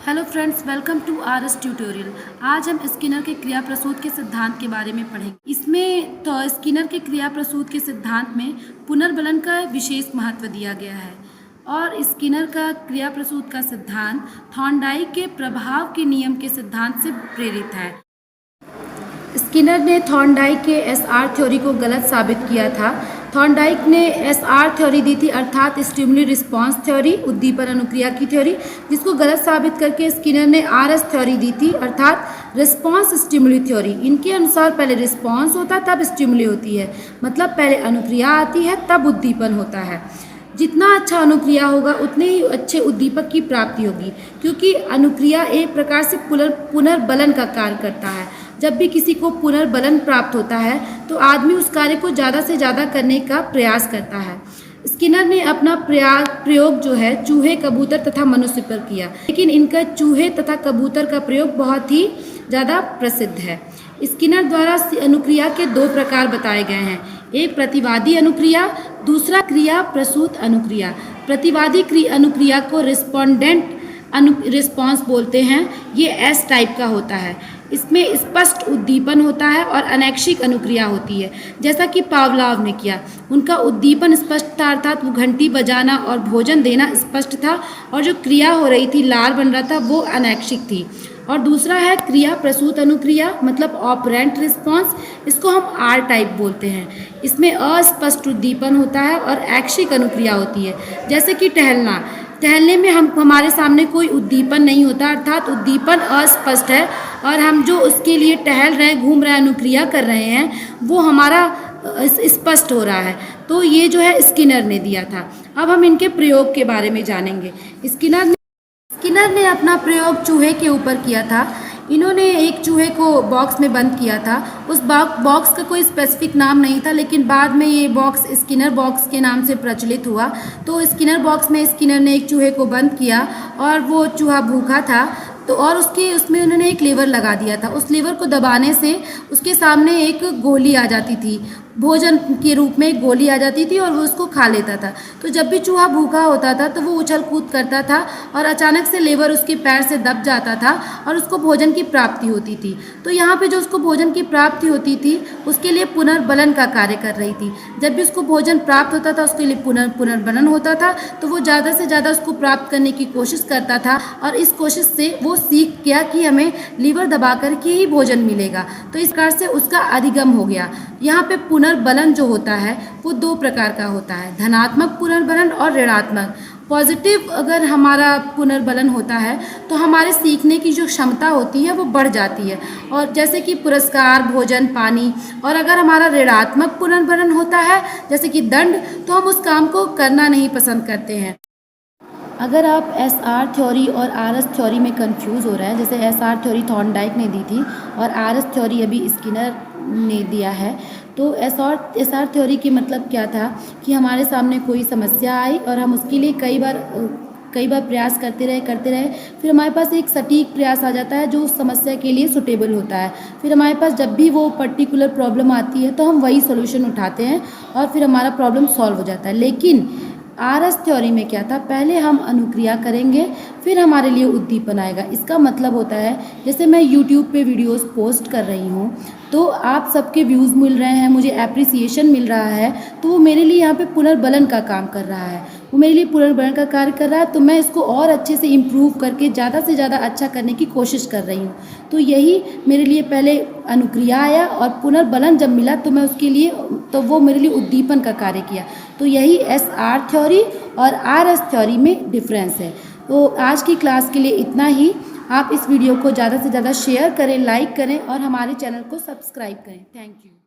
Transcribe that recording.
Hello friends, welcome to RS tutorial. आज हम Skinner के क्रिया प्रसूत के सिद्धांत के बारे में पढ़ेंगे। इसमें तो स्किनर के क्रिया प्रसूत के सिद्धांत में पुनर्बलन का विशेष महत्व दिया गया है और स्किनर का क्रिया प्रसूत का सिद्धांत थॉर्नडाइक के प्रभाव के नियम के सिद्धांत से प्रेरित है। स्किनर ने थॉर्नडाइक के एसआर थ्योरी को गलत साबित किया था। थॉर्नडाइक ने एसआर थ्योरी दी थी, अर्थात स्टिमुली रिस्पांस थ्योरी, उद्दीपन अनुक्रिया की थ्योरी, जिसको गलत साबित करके स्किनर ने आरएस थ्योरी दी थी, अर्थात रिस्पांस स्टिमुली थ्योरी। इनके अनुसार पहले रिस्पांस होता तब स्टिमुली होती है, मतलब पहले अनुक्रिया आती है तब उद्दीपन होता है। जितना अच्छा अनुक्रिया होगा उतने ही अच्छे उद्दीपक की प्राप्ति होगी, क्योंकि अनुक्रिया एक प्रकार से पुनर्बलन का कार्य करता है। जब भी किसी को पुनर्बलन प्राप्त होता है तो आदमी उस कार्य को ज़्यादा से ज़्यादा करने का प्रयास करता है। स्किनर ने अपना प्रयोग जो है चूहे, कबूतर तथा मनुष्य पर किया, लेकिन इनका चूहे तथा कबूतर का प्रयोग बहुत ही ज़्यादा प्रसिद्ध है। स्किनर द्वारा अनुक्रिया के दो प्रकार बताए गए हैं, एक प्रतिवादी अनुक्रिया, दूसरा क्रिया प्रसूत अनुक्रिया। प्रतिवादी अनुक्रिया को रिस्पोंडेंट रिस्पांस बोलते हैं। ये एस टाइप का होता है। इसमें स्पष्ट उद्दीपन होता है और अनैक्षिक अनुक्रिया होती है, जैसा कि पावलोव ने किया। उनका उद्दीपन स्पष्ट था, अर्थात वो घंटी बजाना और भोजन देना स्पष्ट था, और जो क्रिया हो रही थी, लार बन रहा था, वो अनैक्षिक थी। और दूसरा है क्रिया प्रसूत अनुक्रिया, मतलब ऑपरेंट रिस्पांस। इसको हम आर टाइप बोलते हैं। इसमें अस्पष्ट उद्दीपन होता है और ऐक्षिक अनुक्रिया होती है, जैसे कि टहलने में हमारे सामने कोई उद्दीपन नहीं होता, अर्थात उद्दीपन अस्पष्ट है, और हम जो उसके लिए टहल रहे हैं, घूम रहे हैं, अनुक्रिया कर रहे हैं, वो हमारा स्पष्ट हो रहा है। तो ये जो है स्किनर ने दिया था। अब हम इनके प्रयोग के बारे में जानेंगे। स्किनर ने अपना प्रयोग चूहे के ऊपर किया था। इन्होंने एक चूहे को बॉक्स में बंद किया था। उस बॉक्स का कोई स्पेसिफिक नाम नहीं था, लेकिन बाद में ये बॉक्स स्किनर बॉक्स के नाम से प्रचलित हुआ। तो स्किनर बॉक्स में स्किनर ने एक चूहे को बंद किया और वो चूहा भूखा था, तो और उसमें उन्होंने एक लीवर लगा दिया था। उस लीवर को दबाने से उसके सामने एक गोली आ जाती थी, भोजन के रूप में एक गोली आ जाती थी, और वो उसको खा लेता था। तो जब भी चूहा भूखा होता था तो वो उछल कूद करता था और अचानक से लीवर उसके पैर से दब जाता था और उसको भोजन की प्राप्ति होती थी। तो यहाँ पे जो उसको भोजन की प्राप्ति होती थी उसके लिए पुनर्बलन का कार्य कर रही थी। जब भी उसको भोजन प्राप्त होता था उसके लिए पुनर्बलन होता था, तो वो ज़्यादा से ज़्यादा उसको प्राप्त करने की कोशिश करता था, और इस कोशिश से वो सीख गया कि हमें लीवर दबा कर के ही भोजन मिलेगा। तो इस प्रकार से उसका अधिगम हो गया। यहाँ पे पुनर्बलन जो होता है वो दो प्रकार का होता है, धनात्मक पुनर्बलन और ऋणात्मक। पॉजिटिव अगर हमारा पुनर्बलन होता है तो हमारे सीखने की जो क्षमता होती है वो बढ़ जाती है, और जैसे कि पुरस्कार, भोजन, पानी। और अगर हमारा ऋणात्मक पुनर्बलन होता है, जैसे कि दंड, तो हम उस काम को करना नहीं पसंद करते हैं। अगर आप एसआर थ्योरी और आरएस थ्योरी में कंफ्यूज हो रहे हैं, जैसे एसआर थ्योरी थॉर्नडाइक ने दी थी और आरएस थ्योरी अभी स्किनर ने दिया है, तो एसआर थ्योरी की मतलब क्या था कि हमारे सामने कोई समस्या आई और हम उसके लिए कई बार प्रयास करते रहे, फिर हमारे पास एक सटीक प्रयास आ जाता है जो उस समस्या के लिए सुटेबल होता है। फिर हमारे पास जब भी वो पर्टिकुलर प्रॉब्लम आती है तो हम वही सॉल्यूशन उठाते हैं और फिर हमारा प्रॉब्लम सॉल्व हो जाता है। लेकिन आरएस थ्योरी में क्या था, पहले हम अनुक्रिया करेंगे फिर हमारे लिए उद्दीपन आएगा। इसका मतलब होता है, जैसे मैं यूट्यूब पे वीडियोस पोस्ट कर रही हूँ तो आप सबके व्यूज़ मिल रहे हैं, मुझे एप्रिसिएशन मिल रहा है, तो वो मेरे लिए यहाँ पे पुनर्बलन का काम कर रहा है, वो मेरे लिए पुनर्बलन का कार्य कर रहा है। तो मैं इसको और अच्छे से इम्प्रूव करके ज़्यादा से ज़्यादा अच्छा करने की कोशिश कर रही हूँ। तो यही मेरे लिए पहले अनुक्रिया आया और पुनर्बलन जब मिला तो मैं उसके लिए, तो वो मेरे लिए उद्दीपन का कार्य किया। तो यही एसआर थ्योरी और आरएस थ्योरी में डिफरेंस है। तो आज की क्लास के लिए इतना ही। आप इस वीडियो को ज़्यादा से ज़्यादा शेयर करें, लाइक करें और हमारे चैनल को सब्सक्राइब करें। Thank you.